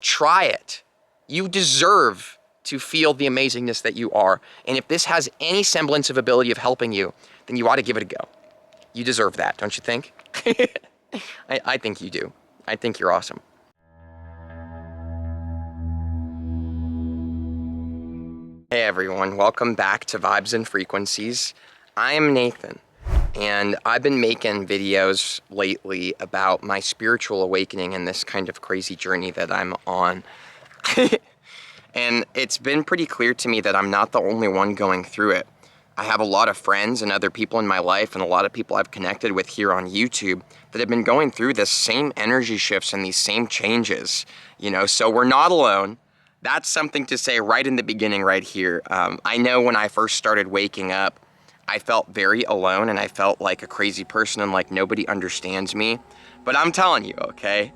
Try it. You deserve to feel the amazingness that you are. And if this has any semblance of ability of helping you, then you ought to give it a go. You deserve that, don't you think? I think you do. I think you're awesome. Hey everyone, welcome back to Vibes and Frequencies. I am Nathan, and I've been making videos lately about my spiritual awakening and this kind of crazy journey that I'm on. And it's been pretty clear to me that I'm not the only one going through it. I have a lot of friends and other people in my life and a lot of people I've connected with here on YouTube that have been going through the same energy shifts and these same changes, so we're not alone. That's something to say right in the beginning right here. I know when I first started waking up, I felt very alone and I felt like a crazy person and like nobody understands me. But I'm telling you, okay?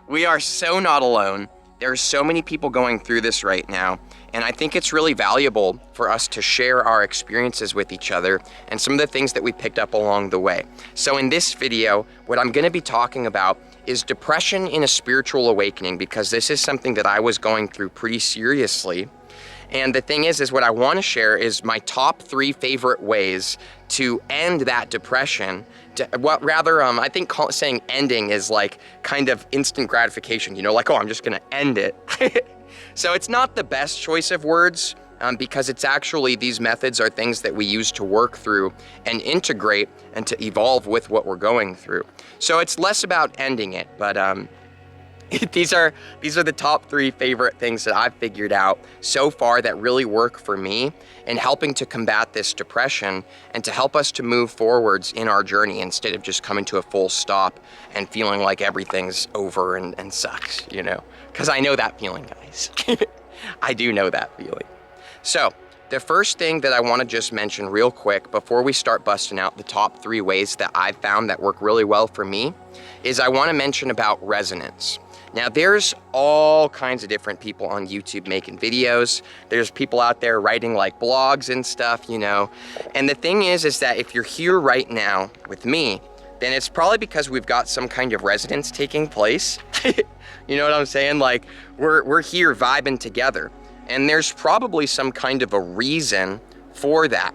We are so not alone. There's so many people going through this right now. And I think it's really valuable for us to share our experiences with each other and some of the things that we picked up along the way. So in this video, what I'm gonna be talking about is depression in a spiritual awakening, because this is something that I was going through pretty seriously. And the thing is what I want to share is my top 3 favorite ways to end that depression. I think saying ending is like kind of instant gratification, like, oh, I'm just gonna end it. So it's not the best choice of words, because it's actually, these methods are things that we use to work through and integrate and to evolve with what we're going through. So it's less about ending it, but these are the top 3 favorite things that I've figured out so far that really work for me in helping to combat this depression and to help us to move forwards in our journey instead of just coming to a full stop and feeling like everything's over and sucks, because I know that feeling, guys. I do know that feeling. So the first thing that I want to just mention real quick before we start busting out the top 3 ways that I've found that work really well for me is I want to mention about resonance. Now, there's all kinds of different people on YouTube making videos. There's people out there writing like blogs and stuff, And the thing is that if you're here right now with me, then it's probably because we've got some kind of resonance taking place. You know what I'm saying? Like, we're here vibing together. And there's probably some kind of a reason for that,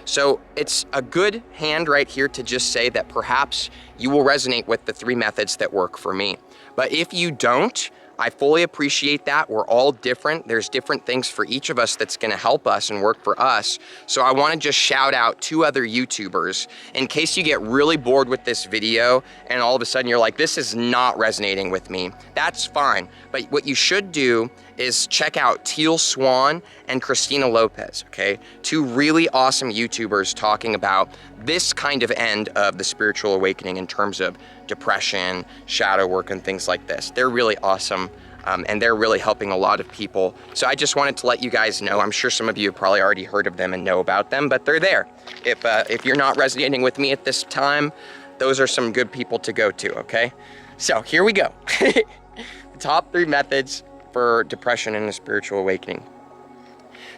So it's a good hand right here to just say that perhaps you will resonate with the 3 methods that work for me. But if you don't, I fully appreciate that. We're all different. There's different things for each of us that's gonna help us and work for us. So I wanna just shout out 2 other YouTubers in case you get really bored with this video and all of a sudden you're like, this is not resonating with me. That's fine. But what you should do is check out Teal Swan and Christina Lopez, okay? 2 really awesome YouTubers talking about this kind of end of the spiritual awakening in terms of depression, shadow work, and things like this. They're really awesome, and they're really helping a lot of people. So I just wanted to let you guys know. I'm sure some of you have probably already heard of them and know about them, but they're there. If you're not resonating with me at this time, those are some good people to go to, okay? So here we go. The top 3 methods for depression and a spiritual awakening.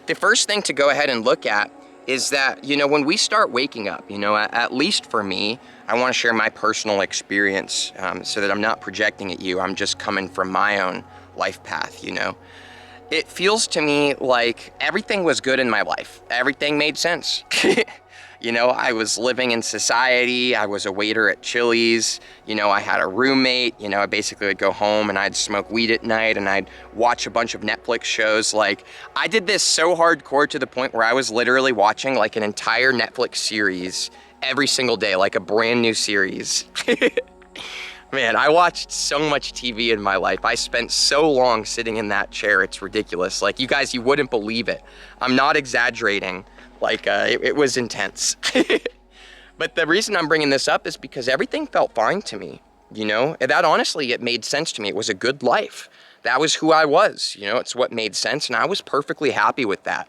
The first thing to go ahead and look at is that, when we start waking up, at least for me, I want to share my personal experience so that I'm not projecting at you. I'm just coming from my own life path, It feels to me like everything was good in my life. Everything made sense. I was living in society. I was a waiter at Chili's. I had a roommate. I basically would go home and I'd smoke weed at night and I'd watch a bunch of Netflix shows. Like, I did this so hardcore to the point where I was literally watching like an entire Netflix series every single day, like a brand new series. Man, I watched so much TV in my life. I spent so long sitting in that chair. It's ridiculous. Like, you guys, you wouldn't believe it. I'm not exaggerating. Like, it was intense. But the reason I'm bringing this up is because everything felt fine to me, That honestly, it made sense to me. It was a good life. That was who I was, It's what made sense, and I was perfectly happy with that.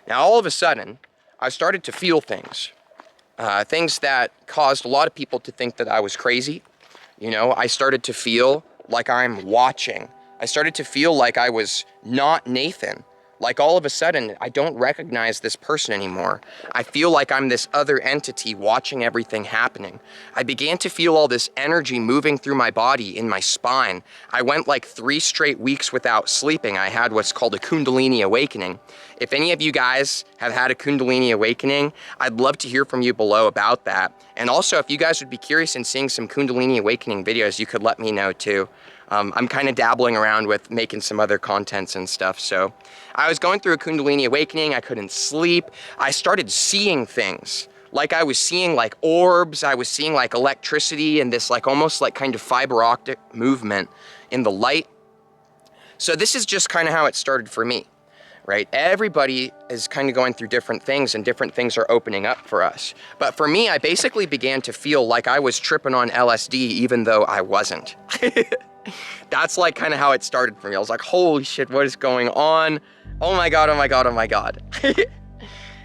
Now, all of a sudden, I started to feel things. Things that caused a lot of people to think that I was crazy. I started to feel like I'm watching. I started to feel like I was not Nathan. Like all of a sudden, I don't recognize this person anymore. I feel like I'm this other entity watching everything happening. I began to feel all this energy moving through my body in my spine. I went like 3 straight weeks without sleeping. I had what's called a Kundalini awakening. If any of you guys have had a Kundalini awakening, I'd love to hear from you below about that. And also, if you guys would be curious in seeing some Kundalini awakening videos, you could let me know too. I'm kind of dabbling around with making some other contents and stuff. So I was going through a Kundalini awakening. I couldn't sleep. I started seeing things. Like I was seeing like orbs. I was seeing like electricity and this like almost like kind of fiber optic movement in the light. So this is just kind of how it started for me, right? Everybody is kind of going through different things and different things are opening up for us. But for me, I basically began to feel like I was tripping on LSD even though I wasn't. That's like kind of how it started for me. I was like, holy shit, what is going on? Oh my God, oh my God, oh my God.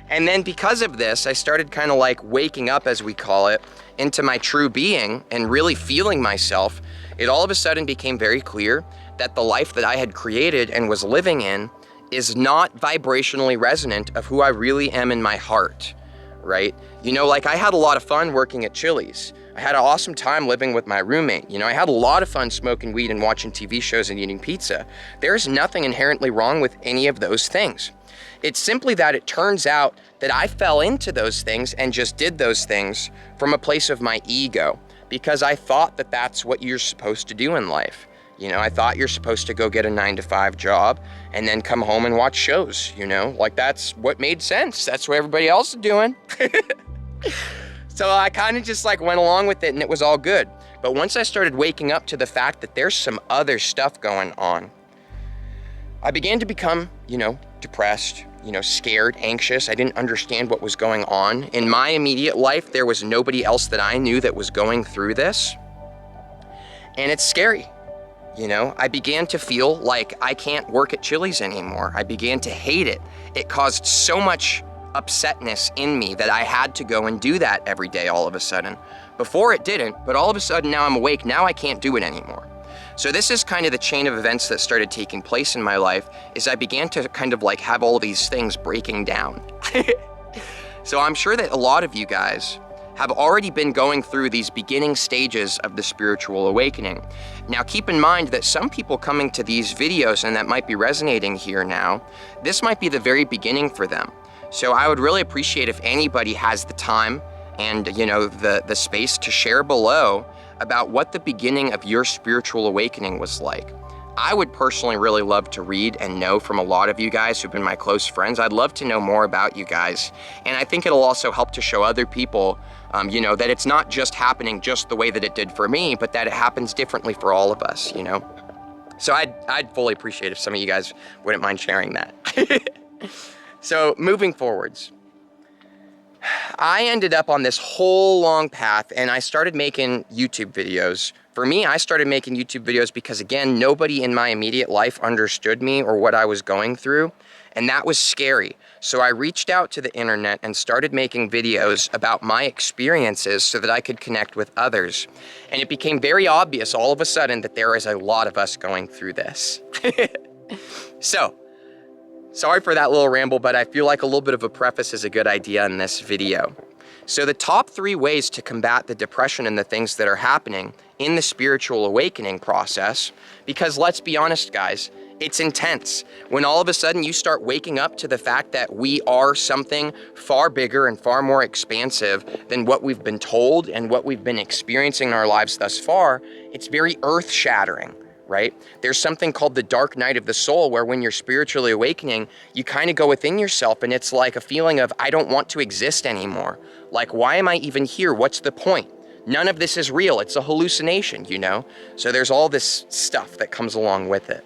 And then because of this, I started kind of like waking up, as we call it, into my true being and really feeling myself. It all of a sudden became very clear that the life that I had created and was living in is not vibrationally resonant of who I really am in my heart, right? You know, like I had a lot of fun working at Chili's. I had an awesome time living with my roommate. You know, I had a lot of fun smoking weed and watching TV shows and eating pizza. There's nothing inherently wrong with any of those things. It's simply that it turns out that I fell into those things and just did those things from a place of my ego because I thought that that's what you're supposed to do in life. You know, I thought you're supposed to go get a 9-to-5 job and then come home and watch shows, you know, like that's what made sense. That's what everybody else is doing. So I kind of just like went along with it and it was all good. But once I started waking up to the fact that there's some other stuff going on, I began to become, you know, depressed, you know, scared, anxious. I didn't understand what was going on. In my immediate life, there was nobody else that I knew that was going through this. And it's scary. You know, I began to feel like I can't work at Chili's anymore. I began to hate it. It caused so much upsetness in me that I had to go and do that every day all of a sudden. Before it didn't, but all of a sudden now I'm awake, now I can't do it anymore. So this is kind of the chain of events that started taking place in my life, is I began to kind of like have all these things breaking down. So I'm sure that a lot of you guys have already been going through these beginning stages of the spiritual awakening. Now keep in mind that some people coming to these videos and that might be resonating here now, this might be the very beginning for them. So I would really appreciate if anybody has the time and, you know, the space to share below about what the beginning of your spiritual awakening was like. I would personally really love to read and know from a lot of you guys who've been my close friends. I'd love to know more about you guys. And I think it'll also help to show other people, you know, that it's not just happening just the way that it did for me, but that it happens differently for all of us, you know? So I'd fully appreciate if some of you guys wouldn't mind sharing that. So moving forwards, I ended up on this whole long path and I started making YouTube videos. For me, I started making YouTube videos because, again, nobody in my immediate life understood me or what I was going through, and that was scary. So I reached out to the internet and started making videos about my experiences so that I could connect with others. And it became very obvious all of a sudden that there is a lot of us going through this. So, sorry for that little ramble, but I feel like a little bit of a preface is a good idea in this video. So the top 3 ways to combat the depression and the things that are happening in the spiritual awakening process, because let's be honest, guys, it's intense. When all of a sudden you start waking up to the fact that we are something far bigger and far more expansive than what we've been told and what we've been experiencing in our lives thus far, it's very earth-shattering. Right? There's something called the dark night of the soul, where when you're spiritually awakening, you kind of go within yourself and it's like a feeling of, I don't want to exist anymore. Like, why am I even here? What's the point? None of this is real. It's a hallucination, you know? So there's all this stuff that comes along with it.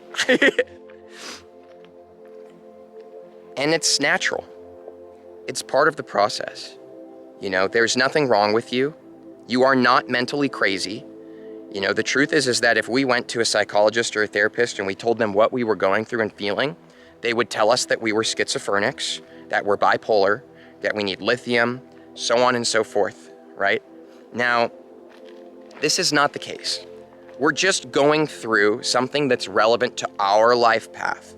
And it's natural. It's part of the process. You know, there's nothing wrong with you. You are not mentally crazy. You know, the truth is that if we went to a psychologist or a therapist and we told them what we were going through and feeling, they would tell us that we were schizophrenics, that we're bipolar, that we need lithium, so on and so forth, right? Now, this is not the case. We're just going through something that's relevant to our life path.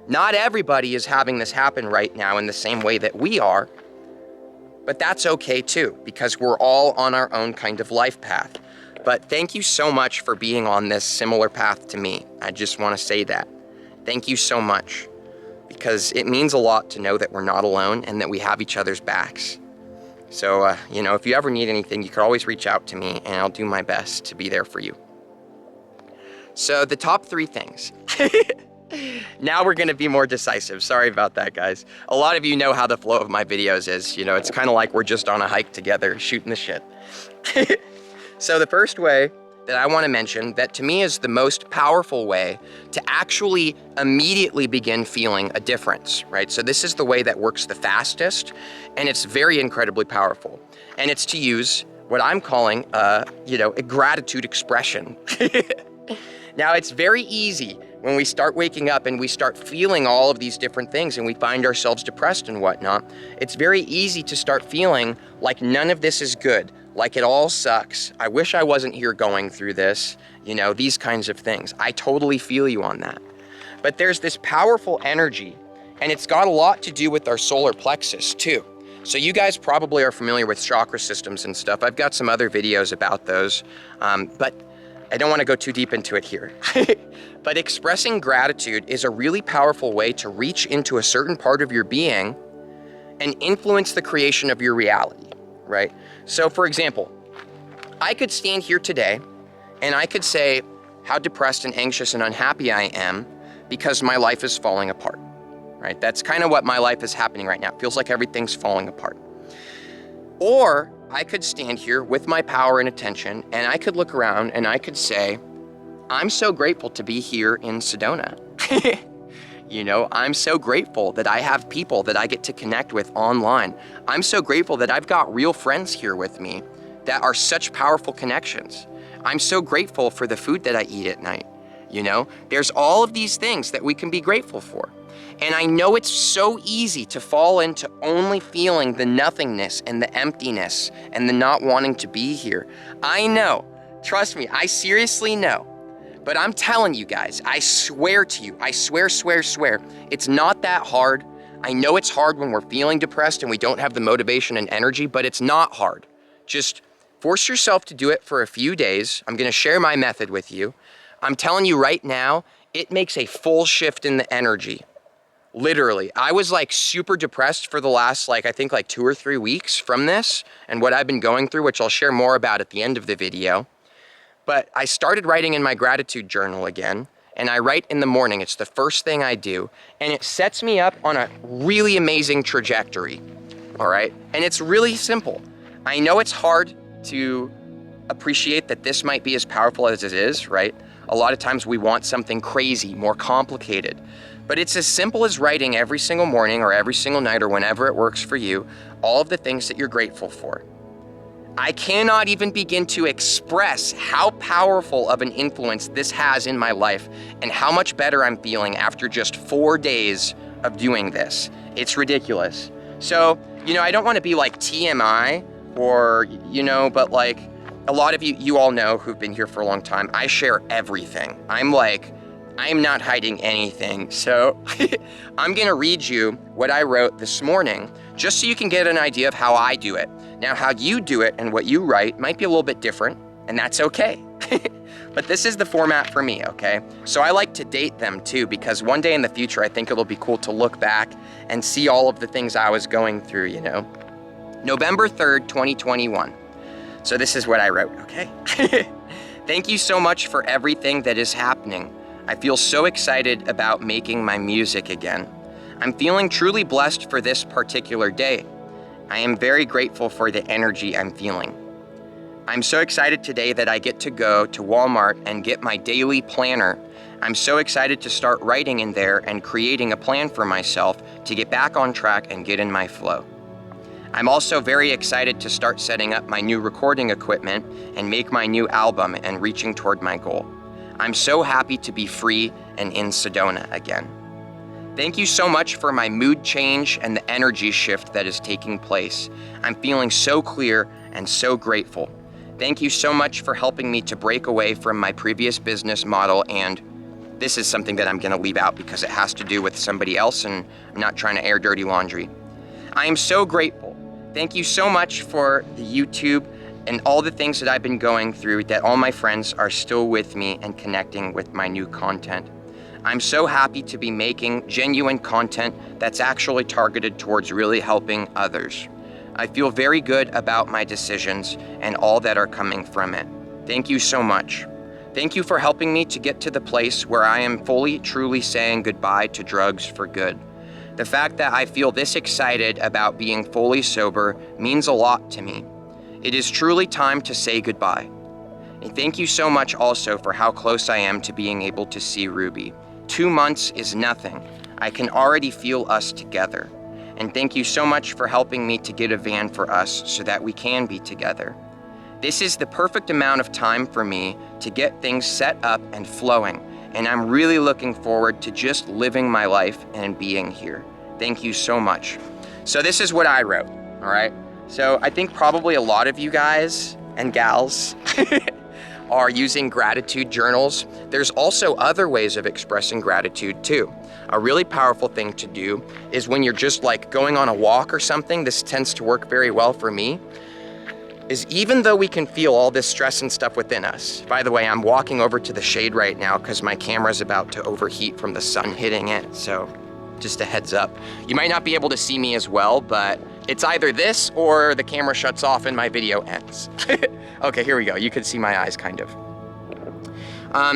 Not everybody is having this happen right now in the same way that we are, but that's okay too, because we're all on our own kind of life path. But thank you so much for being on this similar path to me. I just want to say that. Thank you so much, because it means a lot to know that we're not alone and that we have each other's backs. So, you know, if you ever need anything, you can always reach out to me and I'll do my best to be there for you. So the top 3 things. Now we're gonna be more decisive. Sorry about that, guys. A lot of you know how the flow of my videos is. You know, it's kind of like we're just on a hike together, shooting the shit. So the first way that I want to mention that to me is the most powerful way to actually immediately begin feeling a difference, right? So this is the way that works the fastest, and it's very incredibly powerful. And it's to use what I'm calling, you know, a gratitude expression. Now, it's very easy when we start waking up and we start feeling all of these different things and we find ourselves depressed and whatnot. It's very easy to start feeling like none of this is good, like it all sucks. I wish I wasn't here going through this, you know, these kinds of things. I totally feel you on that. But there's this powerful energy, and it's got a lot to do with our solar plexus too. So you guys probably are familiar with chakra systems and stuff. I've got some other videos about those, but I don't want to go too deep into it here. But expressing gratitude is a really powerful way to reach into a certain part of your being and influence the creation of your reality, right? So for example, I could stand here today and I could say how depressed and anxious and unhappy I am because my life is falling apart, right? That's kind of what my life is happening right now. It feels like everything's falling apart. Or I could stand here with my power and attention and I could look around and I could say, I'm so grateful to be here in Sedona. You know, I'm so grateful that I have people that I get to connect with online. I'm so grateful that I've got real friends here with me that are such powerful connections. I'm so grateful for the food that I eat at night. You know, there's all of these things that we can be grateful for. And I know it's so easy to fall into only feeling the nothingness and the emptiness and the not wanting to be here. I know, trust me, I seriously know. But I'm telling you guys, I swear to you, I swear, it's not that hard. I know it's hard when we're feeling depressed and we don't have the motivation and energy, but it's not hard. Just force yourself to do it for a few days. I'm gonna share my method with you. I'm telling you right now, it makes a full shift in the energy. Literally, I was like super depressed for the last I think 2 or 3 weeks from this and what I've been going through, which I'll share more about at the end of the video. But I started writing in my gratitude journal again, and I write in the morning. It's the first thing I do, and it sets me up on a really amazing trajectory, all right? And it's really simple. I know it's hard to appreciate that this might be as powerful as it is, right? A lot of times we want something crazy, more complicated, but it's as simple as writing every single morning or every single night or whenever it works for you, all of the things that you're grateful for. I cannot even begin to express how powerful of an influence this has in my life and how much better I'm feeling after just 4 days of doing this. It's ridiculous. So, you know, I don't want to be like TMI or, you know, but like a lot of you all know who've been here for a long time, I share everything. I'm not hiding anything. So I'm gonna read you what I wrote this morning, just so you can get an idea of how I do it. Now, how you do it and what you write might be a little bit different, and that's okay. But this is the format for me, okay? So I like to date them too, because one day in the future, I think it'll be cool to look back and see all of the things I was going through, you know? November 3rd, 2021. So this is what I wrote, okay? Thank you so much for everything that is happening. I feel so excited about making my music again. I'm feeling truly blessed for this particular day. I am very grateful for the energy I'm feeling. I'm so excited today that I get to go to Walmart and get my daily planner. I'm so excited to start writing in there and creating a plan for myself to get back on track and get in my flow. I'm also very excited to start setting up my new recording equipment and make my new album and reaching toward my goal. I'm so happy to be free and in Sedona again. Thank you so much for my mood change and the energy shift that is taking place. I'm feeling so clear and so grateful. Thank you so much for helping me to break away from my previous business model and this is something that I'm gonna leave out because it has to do with somebody else and I'm not trying to air dirty laundry. I am so grateful. Thank you so much for the YouTube and all the things that I've been going through, that all my friends are still with me and connecting with my new content. I'm so happy to be making genuine content that's actually targeted towards really helping others. I feel very good about my decisions and all that are coming from it. Thank you so much. Thank you for helping me to get to the place where I am fully, truly saying goodbye to drugs for good. The fact that I feel this excited about being fully sober means a lot to me. It is truly time to say goodbye. And thank you so much also for how close I am to being able to see Ruby. 2 months is nothing. I can already feel us together. And thank you so much for helping me to get a van for us so that we can be together. This is the perfect amount of time for me to get things set up and flowing, and I'm really looking forward to just living my life and being here. Thank you so much. So this is what I wrote, all right? So I think probably a lot of you guys and gals are using gratitude journals. There's also other ways of expressing gratitude too. A really powerful thing to do is when you're just like going on a walk or something, this tends to work very well for me, is even though we can feel all this stress and stuff within us. By the way, I'm walking over to the shade right now because my camera's about to overheat from the sun hitting it, so just a heads up. You might not be able to see me as well, but it's either this or the camera shuts off and my video ends. Okay, here we go. You can see my eyes kind of.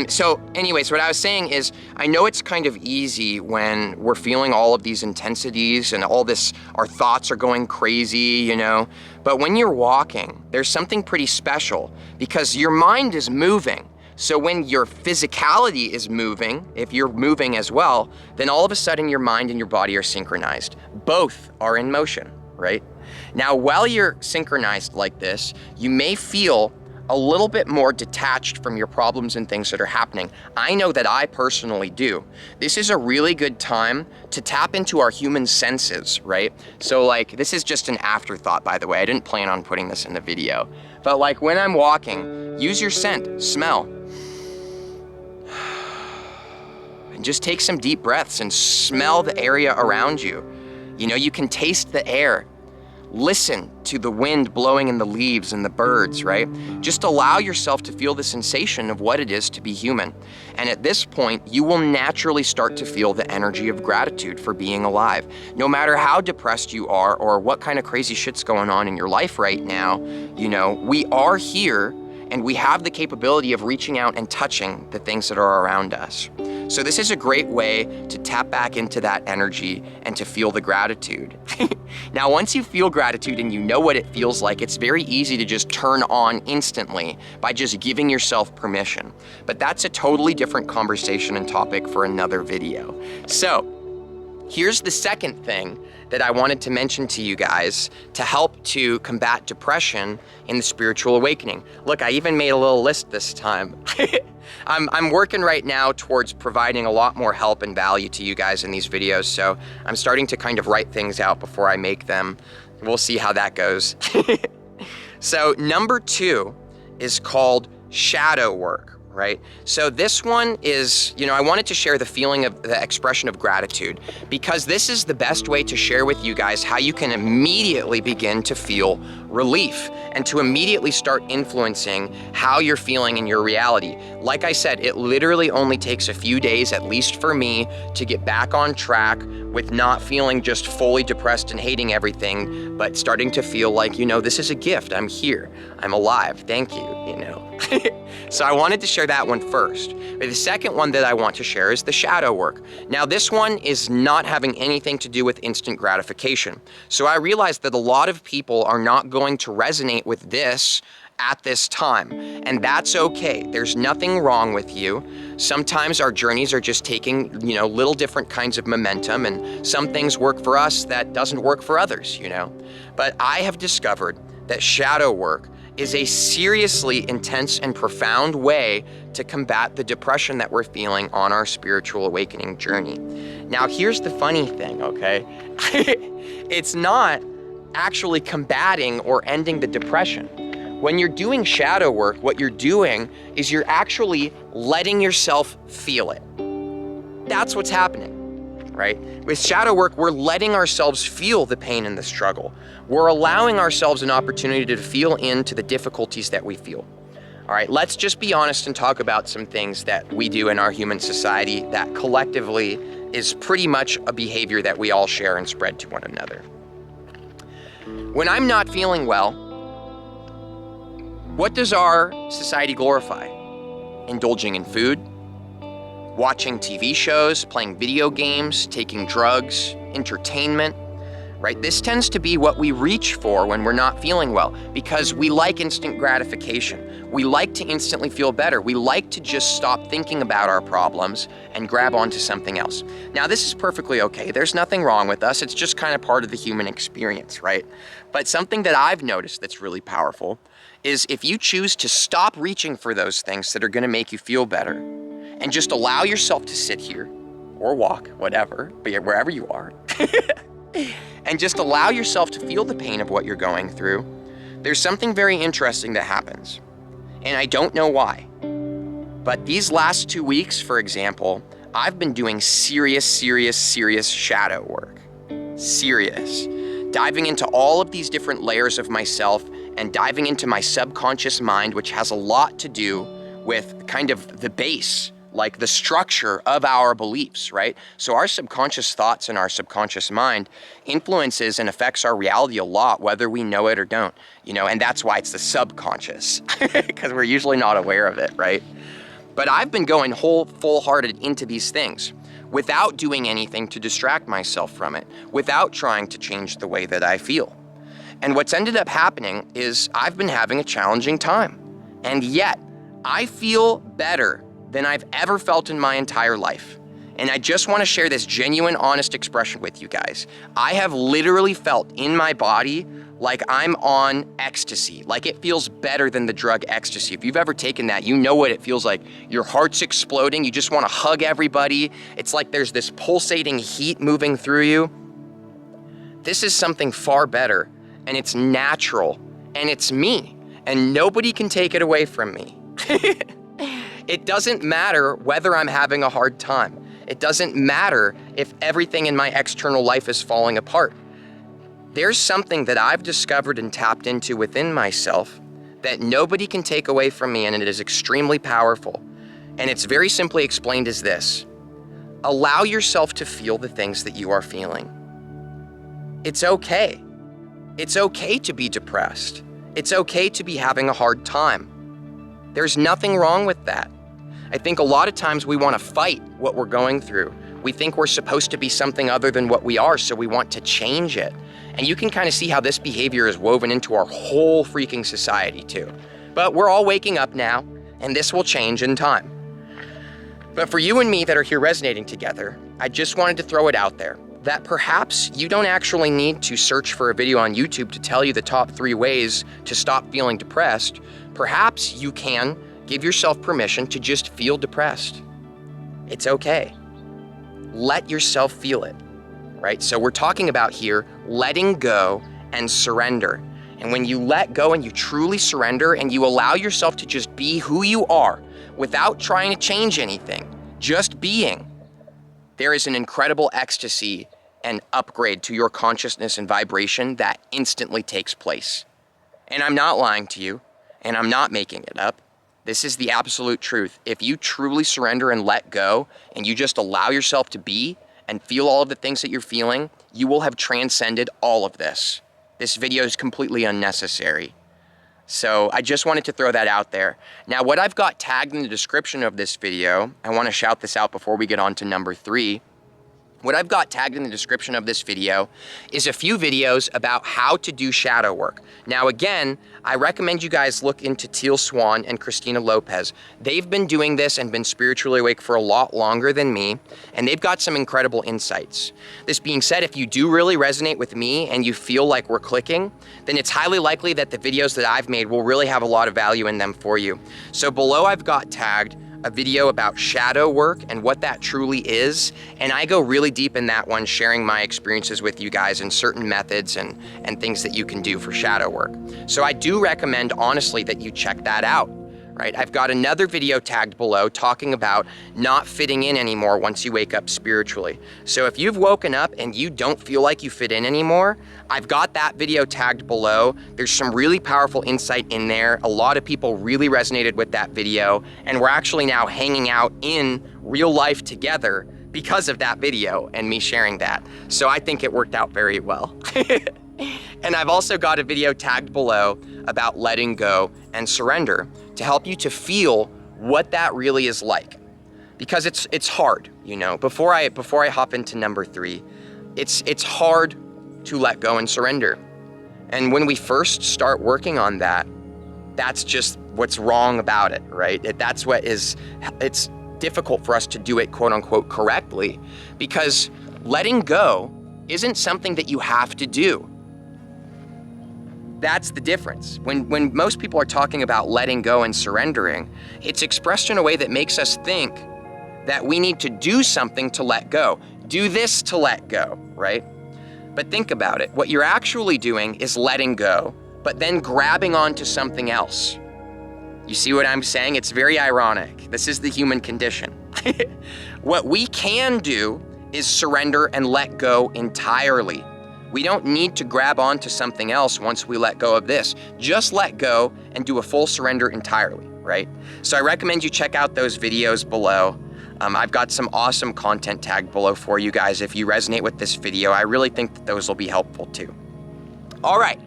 So anyways, what I was saying is, I know it's kind of easy when we're feeling all of these intensities and all this, our thoughts are going crazy, you know, but when you're walking, there's something pretty special because your mind is moving. So when your physicality is moving, if you're moving as well, then all of a sudden your mind and your body are synchronized. Both are in motion, right? Now, while you're synchronized like this, you may feel a little bit more detached from your problems and things that are happening. I know that I personally do. This is a really good time to tap into our human senses, right? So like, this is just an afterthought, by the way. I didn't plan on putting this in the video. But like when I'm walking, use your scent, smell. And just take some deep breaths and smell the area around you. You know, you can taste the air. Listen to the wind blowing in the leaves and the birds, right? Just allow yourself to feel the sensation of what it is to be human. And at this point, you will naturally start to feel the energy of gratitude for being alive. No matter how depressed you are or what kind of crazy shit's going on in your life right now, you know, we are here and we have the capability of reaching out and touching the things that are around us. So this is a great way to tap back into that energy and to feel the gratitude. Now, once you feel gratitude and you know what it feels like, it's very easy to just turn on instantly by just giving yourself permission. But that's a totally different conversation and topic for another video. So here's the second thing that I wanted to mention to you guys to help to combat depression in the spiritual awakening. Look, I even made a little list this time. I'm working right now towards providing a lot more help and value to you guys in these videos, so I'm starting to kind of write things out before I make them. We'll see how that goes. So number 2 is called shadow work, right? So this one is, you know, I wanted to share the feeling of the expression of gratitude because this is the best way to share with you guys how you can immediately begin to feel relief and to immediately start influencing how you're feeling in your reality. Like I said, it literally only takes a few days, at least for me, to get back on track with not feeling just fully depressed and hating everything, but starting to feel like, you know, this is a gift. I'm here. I'm alive. Thank you, you know. So I wanted to share that one first. But the second one that I want to share is the shadow work. Now, this one is not having anything to do with instant gratification. So I realized that a lot of people are not going to resonate with this at this time, and that's okay. There's nothing wrong with you. Sometimes our journeys are just taking, you know, little different kinds of momentum, and some things work for us that doesn't work for others, you know. But I have discovered that shadow work is a seriously intense and profound way to combat the depression that we're feeling on our spiritual awakening journey. Now, here's the funny thing, okay? It's not actually combating or ending the depression. When you're doing shadow work, what you're doing is you're actually letting yourself feel it. that's what's happening, right? With shadow work, we're letting ourselves feel the pain and the struggle. We're allowing ourselves an opportunity to feel into the difficulties that we feel. All right, let's just be honest and talk about some things that we do in our human society that collectively is pretty much a behavior that we all share and spread to one another. When I'm not feeling well, what does our society glorify? Indulging in food, watching TV shows, playing video games, taking drugs, entertainment, right? This tends to be what we reach for when we're not feeling well because we like instant gratification. We like to instantly feel better. We like to just stop thinking about our problems and grab onto something else. Now, this is perfectly okay. There's nothing wrong with us. It's just kind of part of the human experience, right? But something that I've noticed that's really powerful is if you choose to stop reaching for those things that are going to make you feel better and just allow yourself to sit here or walk, whatever, but wherever you are, and just allow yourself to feel the pain of what you're going through, there's something very interesting that happens. And I don't know why. But these last 2 weeks, for example, I've been doing serious shadow work. Serious. Diving into all of these different layers of myself and diving into my subconscious mind, which has a lot to do with kind of the base, like the structure of our beliefs, right? So our subconscious thoughts and our subconscious mind influences and affects our reality a lot, whether we know it or don't, and that's why it's the subconscious, because we're usually not aware of it, right? But I've been going full-hearted into these things without doing anything to distract myself from it, without trying to change the way that I feel. And what's ended up happening is I've been having a challenging time, and yet I feel better than I've ever felt in my entire life. And I just want to share this genuine, honest expression with you guys. I have literally felt in my body like I'm on ecstasy, like it feels better than the drug ecstasy. If you've ever taken that, you know what it feels like. Your heart's exploding, you just want to hug everybody. It's like there's this pulsating heat moving through you. This is something far better, and it's natural, and it's me, and nobody can take it away from me. It doesn't matter whether I'm having a hard time. It doesn't matter if everything in my external life is falling apart. There's something that I've discovered and tapped into within myself that nobody can take away from me, and it is extremely powerful. And it's very simply explained as this: allow yourself to feel the things that you are feeling. It's okay. It's okay to be depressed. It's okay to be having a hard time. There's nothing wrong with that. I think a lot of times we want to fight what we're going through. We think we're supposed to be something other than what we are, so we want to change it. And you can kind of see how this behavior is woven into our whole freaking society too. But we're all waking up now, and this will change in time. But for you and me that are here resonating together, I just wanted to throw it out there that perhaps you don't actually need to search for a video on YouTube to tell you the top 3 ways to stop feeling depressed. Perhaps you can give yourself permission to just feel depressed. It's okay. Let yourself feel it, right? So we're talking about here letting go and surrender. And when you let go and you truly surrender and you allow yourself to just be who you are without trying to change anything, just being, there is an incredible ecstasy and upgrade to your consciousness and vibration that instantly takes place. And I'm not lying to you, and I'm not making it up. This is the absolute truth. If you truly surrender and let go, and you just allow yourself to be and feel all of the things that you're feeling, you will have transcended all of this. This video is completely unnecessary. So I just wanted to throw that out there. Now, what I've got tagged in the description of this video, I want to shout this out before we get on to number 3. What I've got tagged in the description of this video is a few videos about how to do shadow work. Now again, I recommend you guys look into Teal Swan and Christina Lopez. They've been doing this and been spiritually awake for a lot longer than me, and they've got some incredible insights. This being said, if you do really resonate with me and you feel like we're clicking, then it's highly likely that the videos that I've made will really have a lot of value in them for you. So below I've got tagged a video about shadow work and what that truly is, and I go really deep in that one, sharing my experiences with you guys and certain methods and things that you can do for shadow work. So I do recommend honestly that you check that out, right? I've got another video tagged below talking about not fitting in anymore once you wake up spiritually. So if you've woken up and you don't feel like you fit in anymore, I've got that video tagged below. There's some really powerful insight in there. A lot of people really resonated with that video, and we're actually now hanging out in real life together because of that video and me sharing that. So I think it worked out very well. And I've also got a video tagged below about letting go and surrender to help you to feel what that really is like. Because it's hard, you know. Before I hop into number 3, it's hard to let go and surrender. And when we first start working on that, that's just what's wrong about it, right? It's difficult for us to do it, quote unquote, correctly, because letting go isn't something that you have to do. That's the difference. When most people are talking about letting go and surrendering, it's expressed in a way that makes us think that we need to do something to let go. Do this to let go, right? But think about it. What you're actually doing is letting go, but then grabbing onto something else. You see what I'm saying? It's very ironic. This is the human condition. What we can do is surrender and let go entirely. We don't need to grab onto something else once we let go of this. Just let go and do a full surrender entirely, right? So I recommend you check out those videos below. I've got some awesome content tagged below for you guys. If you resonate with this video, I really think that those will be helpful too. All right.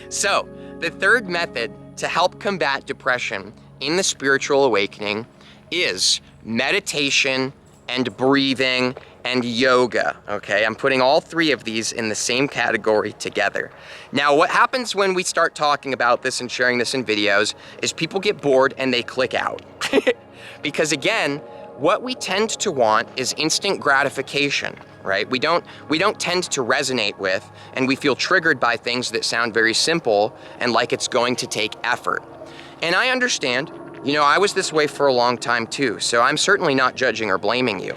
So the third method to help combat depression in the spiritual awakening is meditation and breathing and yoga, okay? I'm putting all 3 of these in the same category together. Now, what happens when we start talking about this and sharing this in videos is people get bored and they click out. Because again, what we tend to want is instant gratification, right? We don't tend to resonate with, and we feel triggered by things that sound very simple and like it's going to take effort. And I understand, you know, I was this way for a long time too, so I'm certainly not judging or blaming you.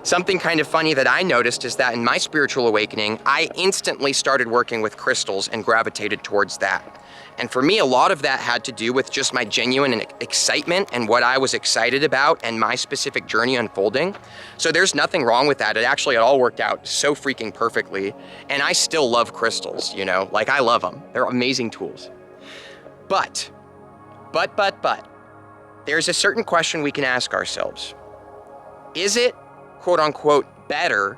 Something kind of funny that I noticed is that in my spiritual awakening, I instantly started working with crystals and gravitated towards that. And for me, a lot of that had to do with just my genuine excitement and what I was excited about and my specific journey unfolding. So there's nothing wrong with that. It all worked out so freaking perfectly. And I still love crystals, you know, like I love them. They're amazing tools. But, there's a certain question we can ask ourselves. Is it, quote unquote, better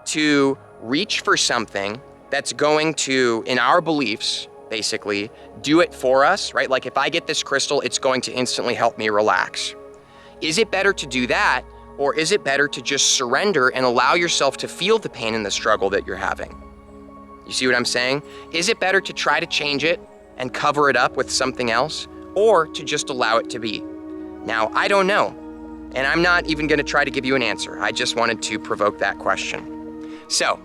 to reach for something that's going to, in our beliefs, basically, do it for us, right? Like if I get this crystal, it's going to instantly help me relax. Is it better to do that, or is it better to just surrender and allow yourself to feel the pain and the struggle that you're having? You see what I'm saying? Is it better to try to change it and cover it up with something else, or to just allow it to be? Now, I don't know, and I'm not even gonna try to give you an answer. I just wanted to provoke that question. So,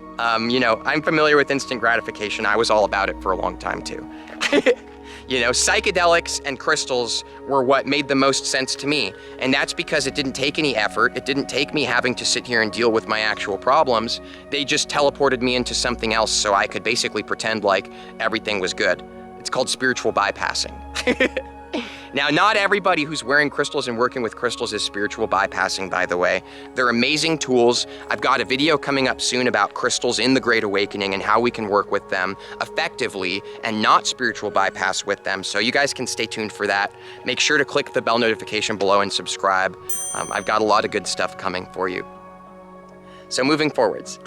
you know, I'm familiar with instant gratification. I was all about it for a long time too. You know, psychedelics and crystals were what made the most sense to me. And that's because it didn't take any effort. It didn't take me having to sit here and deal with my actual problems. They just teleported me into something else so I could basically pretend like everything was good. It's called spiritual bypassing. Now, not everybody who's wearing crystals and working with crystals is spiritual bypassing, by the way. They're amazing tools. I've got a video coming up soon about crystals in the Great Awakening and how we can work with them effectively and not spiritual bypass with them. So you guys can stay tuned for that. Make sure to click the bell notification below and subscribe. I've got a lot of good stuff coming for you. So moving forwards,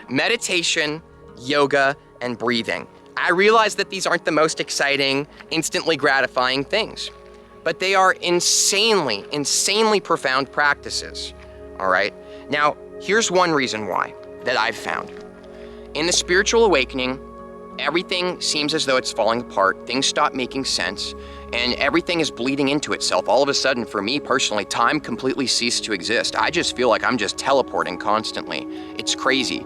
meditation, yoga, and breathing. I realize that these aren't the most exciting, instantly gratifying things, but they are insanely, insanely profound practices, all right? Now, here's one reason why that I've found. In the spiritual awakening, everything seems as though it's falling apart, things stop making sense, and everything is bleeding into itself. All of a sudden, for me personally, time completely ceased to exist. I just feel like I'm just teleporting constantly. It's crazy.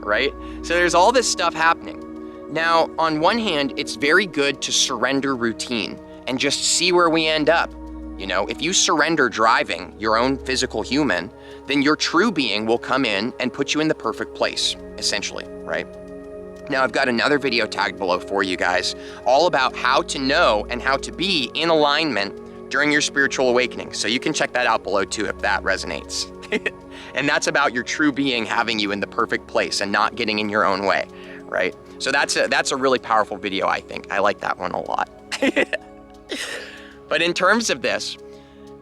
Right? So there's all this stuff happening. Now, on one hand, it's very good to surrender routine and just see where we end up. You know, if you surrender driving your own physical human, then your true being will come in and put you in the perfect place, essentially, right? Now I've got another video tagged below for you guys, all about how to know and how to be in alignment during your spiritual awakening. So you can check that out below too if that resonates. And that's about your true being having you in the perfect place and not getting in your own way, right? So that's a really powerful video, I think. I like that one a lot. But in terms of this,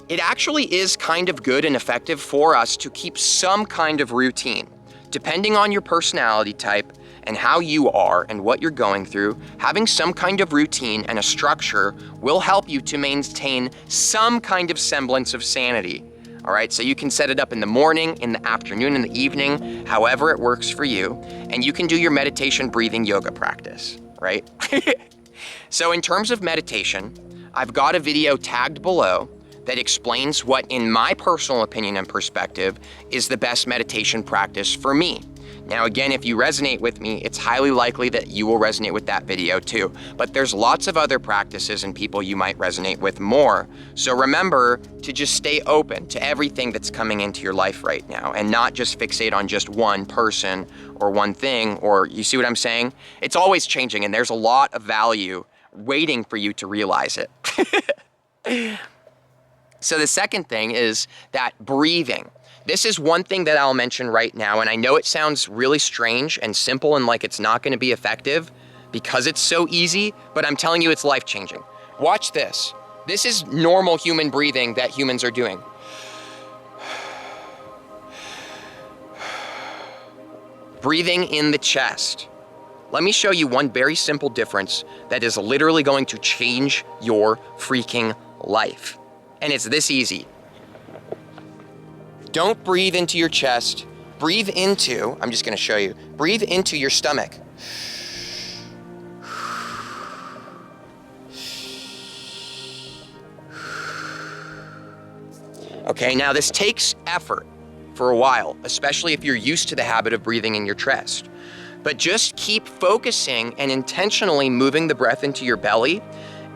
it actually is kind of good and effective for us to keep some kind of routine. Depending on your personality type and how you are and what you're going through, having some kind of routine and a structure will help you to maintain some kind of semblance of sanity. All right, so you can set it up in the morning, in the afternoon, in the evening, however it works for you, and you can do your meditation, breathing, yoga practice, right? So in terms of meditation, I've got a video tagged below that explains what, in my personal opinion and perspective, is the best meditation practice for me. Now again, if you resonate with me, it's highly likely that you will resonate with that video too. But there's lots of other practices and people you might resonate with more. So remember to just stay open to everything that's coming into your life right now and not just fixate on just one person or one thing, or you see what I'm saying? It's always changing and there's a lot of value waiting for you to realize it. So the second thing is that breathing. This is one thing that I'll mention right now, and I know it sounds really strange and simple and like it's not gonna be effective because it's so easy, but I'm telling you it's life-changing. Watch this. This is normal human breathing that humans are doing. Breathing in the chest. Let me show you one very simple difference that is literally going to change your freaking life. And it's this easy. Don't breathe into your chest. Breathe into, I'm just gonna show you, breathe into your stomach. Okay, now this takes effort for a while, especially if you're used to the habit of breathing in your chest. But just keep focusing and intentionally moving the breath into your belly.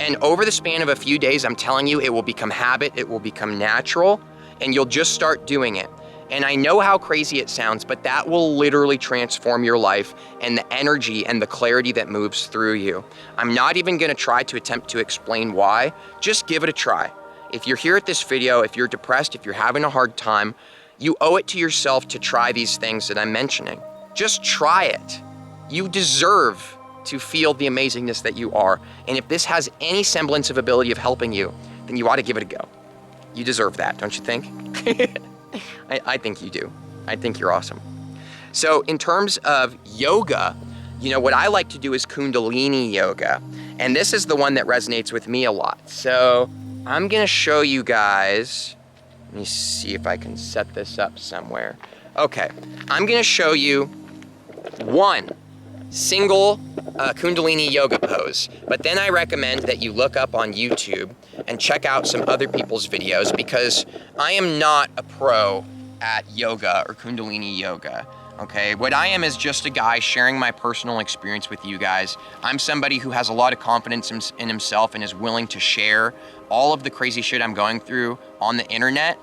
And over the span of a few days, I'm telling you, it will become habit, it will become natural, and you'll just start doing it. And I know how crazy it sounds, but that will literally transform your life and the energy and the clarity that moves through you. I'm not even gonna try to attempt to explain why, just give it a try. If you're here at this video, if you're depressed, if you're having a hard time, you owe it to yourself to try these things that I'm mentioning. Just try it. You deserve to feel the amazingness that you are. And if this has any semblance of ability of helping you, then you ought to give it a go. You deserve that, don't you think? I think you do. I think you're awesome. So in terms of yoga, you know, what I like to do is Kundalini yoga. And this is the one that resonates with me a lot. So I'm gonna show you guys, let me see if I can set this up somewhere. Okay, I'm gonna show you one single Kundalini yoga pose, but then I recommend that you look up on YouTube and check out some other people's videos because I am not a pro at yoga or Kundalini yoga, okay? What I am is just a guy sharing my personal experience with you guys. I'm somebody who has a lot of confidence in himself and is willing to share all of the crazy shit I'm going through on the internet.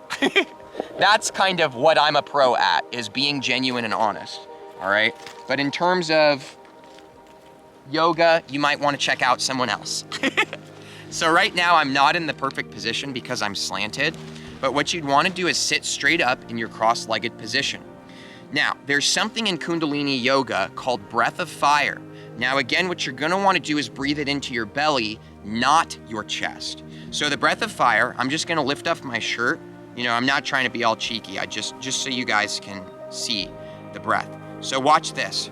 That's kind of what I'm a pro at, is being genuine and honest, all right? But in terms of yoga, you might want to check out someone else. So right now I'm not in the perfect position because I'm slanted, but what you'd want to do is sit straight up in your cross-legged position. Now, there's something in Kundalini yoga called breath of fire. Now again, what you're going to want to do is breathe it into your belly, not your chest. So the breath of fire, I'm just going to lift up my shirt. You know, I'm not trying to be all cheeky. I just so you guys can see the breath. So watch this.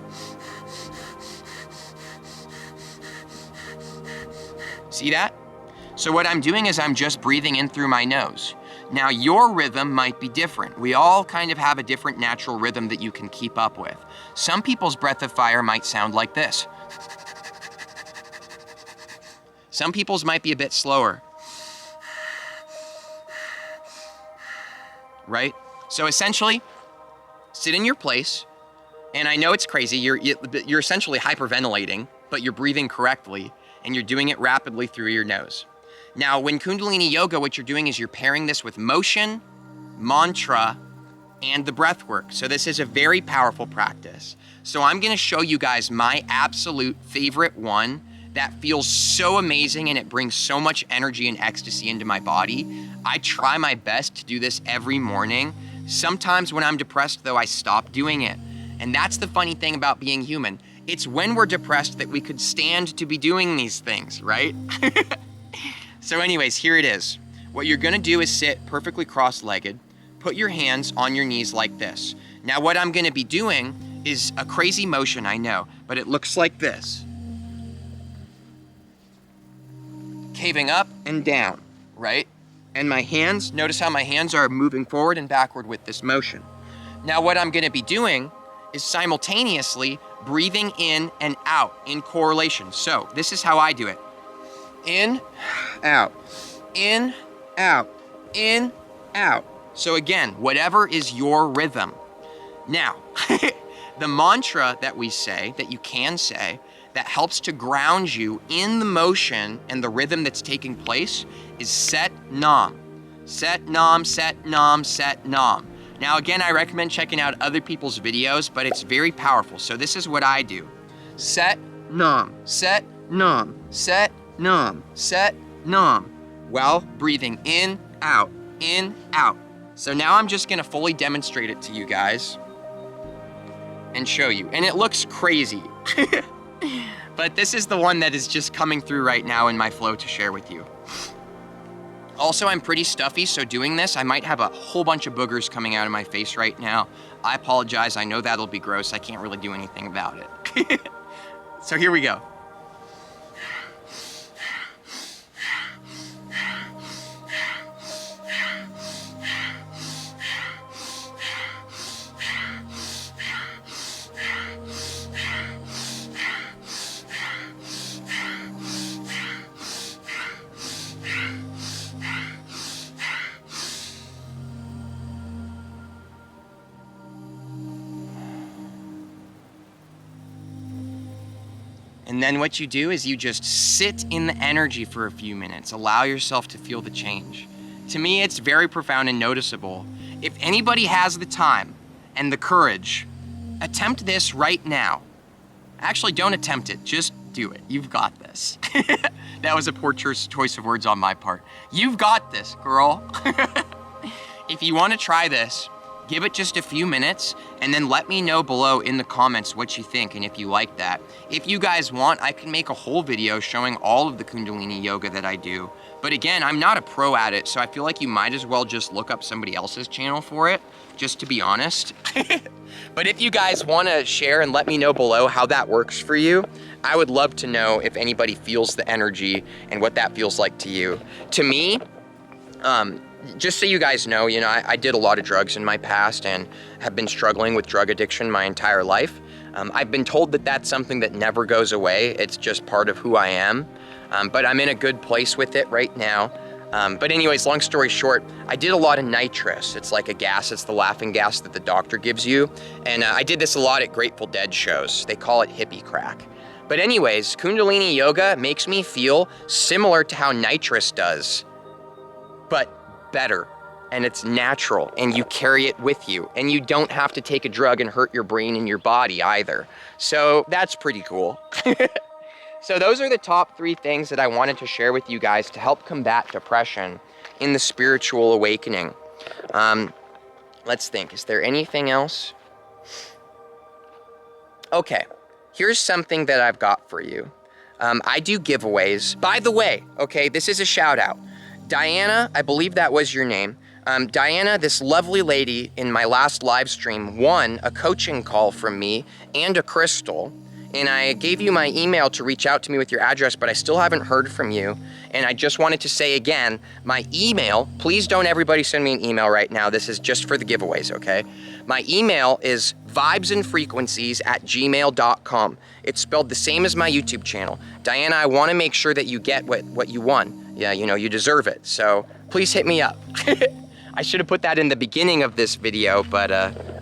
See that? So what I'm doing is I'm just breathing in through my nose. Now your rhythm might be different. We all kind of have a different natural rhythm that you can keep up with. Some people's breath of fire might sound like this. Some people's might be a bit slower. Right? So essentially, sit in your place, and I know it's crazy, you're essentially hyperventilating, but you're breathing correctly, and you're doing it rapidly through your nose. Now, when Kundalini Yoga, what you're doing is you're pairing this with motion, mantra, and the breath work. So this is a very powerful practice. So I'm gonna show you guys my absolute favorite one that feels so amazing and it brings so much energy and ecstasy into my body. I try my best to do this every morning. Sometimes when I'm depressed though, I stop doing it. And that's the funny thing about being human. It's when we're depressed that we could stand to be doing these things, right? So anyways, here it is. What you're gonna do is sit perfectly cross-legged, put your hands on your knees like this. Now what I'm gonna be doing is a crazy motion, I know, but it looks like this. Caving up and down, right? And my hands, notice how my hands are moving forward and backward with this motion. Now what I'm gonna be doing is simultaneously breathing in and out in correlation. So this is how I do it. In, out, in, out, in, out. So again, whatever is your rhythm. Now, the mantra that we say, that you can say, that helps to ground you in the motion and the rhythm that's taking place is Set Nam. Set Nam, Set Nam, Set Nam. Now again, I recommend checking out other people's videos, but it's very powerful. So this is what I do. Set Nam, Set Nam, Set Nam, Set Nam, while breathing in, out, in, out. So now I'm just gonna fully demonstrate it to you guys and show you. And it looks crazy. But this is the one that is just coming through right now in my flow to share with you. Also, I'm pretty stuffy, so doing this, I might have a whole bunch of boogers coming out of my face right now. I apologize, I know that'll be gross. I can't really do anything about it. So here we go. And then what you do is you just sit in the energy for a few minutes. Allow yourself to feel the change. To me, it's very profound and noticeable. If anybody has the time and the courage, attempt this right now. Actually, don't attempt it, just do it. You've got this. That was a poor choice of words on my part. You've got this, girl. If you want to try this, give it just a few minutes and then let me know below in the comments what you think and if you like that. If you guys want, I can make a whole video showing all of the Kundalini yoga that I do. But again, I'm not a pro at it, so I feel like you might as well just look up somebody else's channel for it, just to be honest. But if you guys want to share and let me know below how that works for you, I would love to know if anybody feels the energy and what that feels like to you. To me, just so you guys know, I did a lot of drugs in my past and have been struggling with drug addiction my entire life. I've been told that that's something that never goes away. It's just part of who I am. But I'm in a good place with it right now. But anyways, long story short, I did a lot of nitrous. It's like a gas, it's the laughing gas that the doctor gives you. And I did this a lot at Grateful Dead shows. They call it hippie crack. But anyways, Kundalini yoga makes me feel similar to how nitrous does, but better, and it's natural, and you carry it with you, and you don't have to take a drug and hurt your brain and your body either. So that's pretty cool. So those are the top 3 things that I wanted to share with you guys to help combat depression in the spiritual awakening. Let's think, is there anything else? Okay, here's something that I've got for you. I do giveaways. By the way, okay, this is a shout out. Diana, I believe that was your name. Diana, this lovely lady in my last live stream won a coaching call from me and a crystal. And I gave you my email to reach out to me with your address, but I still haven't heard from you. And I just wanted to say again, my email, please don't everybody send me an email right now. This is just for the giveaways, okay? My email is vibesnfrequencies@gmail.com. It's spelled the same as my YouTube channel. Diana, I wanna make sure that you get what you won. Yeah, you deserve it. So please hit me up. I should have put that in the beginning of this video, but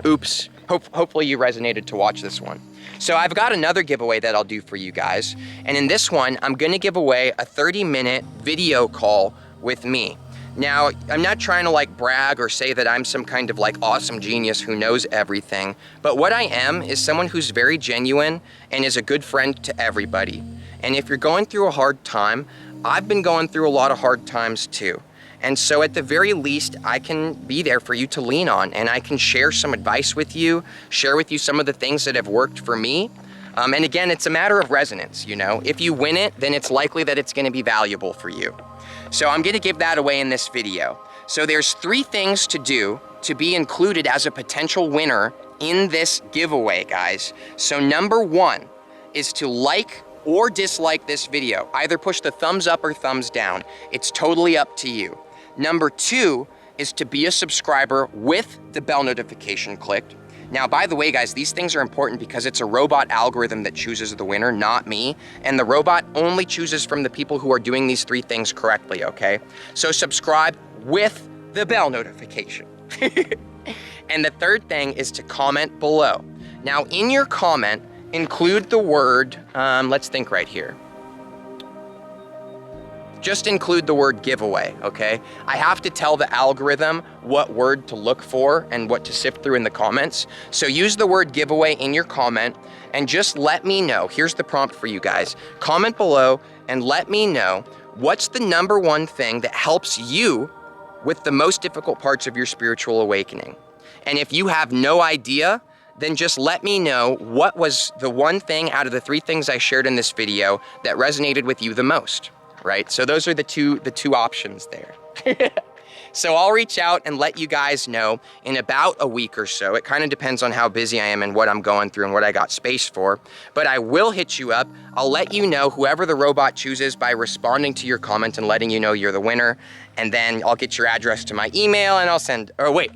oops. Hopefully you resonated to watch this one. So I've got another giveaway that I'll do for you guys. And in this one, I'm gonna give away a 30-minute video call with me. Now, I'm not trying to like brag or say that I'm some kind of like awesome genius who knows everything, but what I am is someone who's very genuine and is a good friend to everybody. And if you're going through a hard time, I've been going through a lot of hard times too. And so at the very least, I can be there for you to lean on, and I can share some advice with you, share with you some of the things that have worked for me. And again, it's a matter of resonance, you know? If you win it, then it's likely that it's gonna be valuable for you. So I'm gonna give that away in this video. So there's 3 things to do to be included as a potential winner in this giveaway, guys. So number 1 is to like or dislike this video. Either push the thumbs up or thumbs down. It's totally up to you. Number 2 is to be a subscriber with the bell notification clicked. Now, by the way, guys, these things are important because it's a robot algorithm that chooses the winner, not me. And the robot only chooses from the people who are doing these 3 things correctly, okay? So subscribe with the bell notification. And the 3rd thing is to comment below. Now, in your comment, include the word, let's think right here. Just include the word giveaway, okay? I have to tell the algorithm what word to look for and what to sift through in the comments. So use the word giveaway in your comment and just let me know. Here's the prompt for you guys. Comment below and let me know what's the number 1 thing that helps you with the most difficult parts of your spiritual awakening. And if you have no idea, then just let me know what was the 1 thing out of the 3 things I shared in this video that resonated with you the most. Right? So those are the two options there. So I'll reach out and let you guys know in about a week or so. It kind of depends on how busy I am and what I'm going through and what I got space for. But I will hit you up. I'll let you know whoever the robot chooses by responding to your comment and letting you know you're the winner. And then I'll get your address to my email and I'll send, oh wait.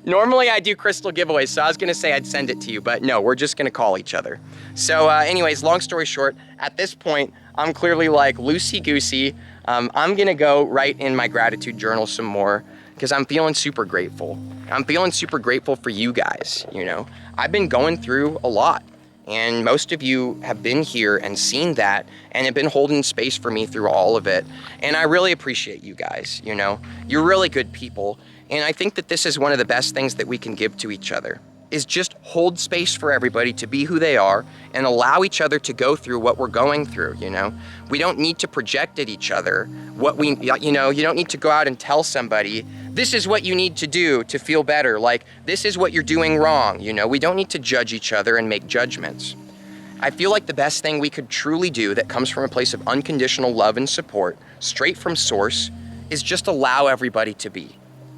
Normally I do crystal giveaways, so I was gonna say I'd send it to you, but no, we're just gonna call each other. So anyways, long story short, at this point, I'm clearly like loosey-goosey. I'm gonna go write in my gratitude journal some more because I'm feeling super grateful. I'm feeling super grateful for you guys, you know. I've been going through a lot, and most of you have been here and seen that and have been holding space for me through all of it. And I really appreciate you guys, you know. You're really good people. And I think that this is one of the best things that we can give to each other, is just hold space for everybody to be who they are and allow each other to go through what we're going through, you know? We don't need to project at each other what we, you know, you don't need to go out and tell somebody, this is what you need to do to feel better. Like, this is what you're doing wrong, you know? We don't need to judge each other and make judgments. I feel like the best thing we could truly do that comes from a place of unconditional love and support, straight from source, is just allow everybody to be.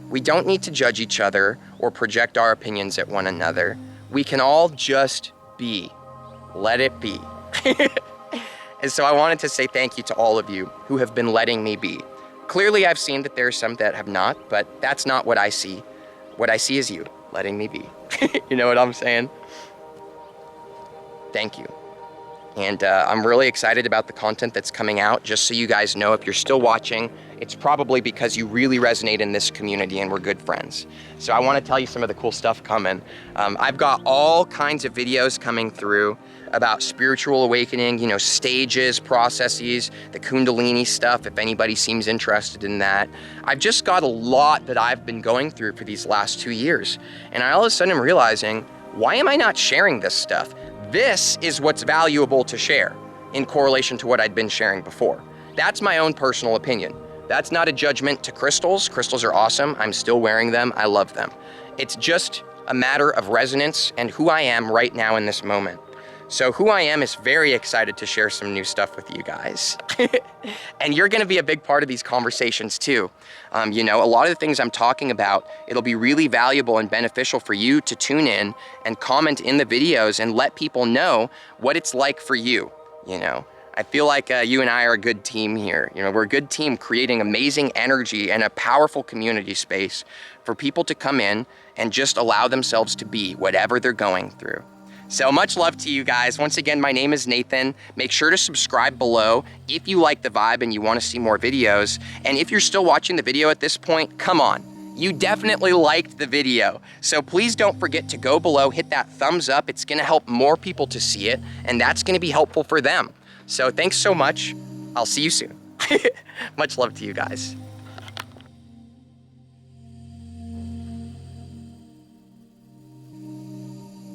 We don't need to judge each other or project our opinions at one another. We can all just be. Let it be. And so I wanted to say thank you to all of you who have been letting me be. Clearly I've seen that there are some that have not, but that's not what I see. What I see is you letting me be. You know what I'm saying? Thank you. And I'm really excited about the content that's coming out. Just so you guys know, if you're still watching, it's probably because you really resonate in this community and we're good friends. So I want to tell you some of the cool stuff coming. I've got all kinds of videos coming through about spiritual awakening, you know, stages, processes, the Kundalini stuff, if anybody seems interested in that. I've just got a lot that I've been going through for these last 2 years. And I all of a sudden am realizing, why am I not sharing this stuff? This is what's valuable to share in correlation to what I'd been sharing before. That's my own personal opinion. That's not a judgment to crystals. Crystals are awesome. I'm still wearing them. I love them. It's just a matter of resonance and who I am right now in this moment. So who I am is very excited to share some new stuff with you guys. And you're gonna be a big part of these conversations too. You know, a lot of the things I'm talking about, it'll be really valuable and beneficial for you to tune in and comment in the videos and let people know what it's like for you, you know. I feel like you and I are a good team here. You know, we're a good team creating amazing energy and a powerful community space for people to come in and just allow themselves to be whatever they're going through. So much love to you guys. Once again, my name is Nathan. Make sure to subscribe below if you like the vibe and you want to see more videos. And if you're still watching the video at this point, come on. You definitely liked the video. So please don't forget to go below, hit that thumbs up. It's gonna help more people to see it, and that's gonna be helpful for them. So thanks so much. I'll see you soon. Much love to you guys.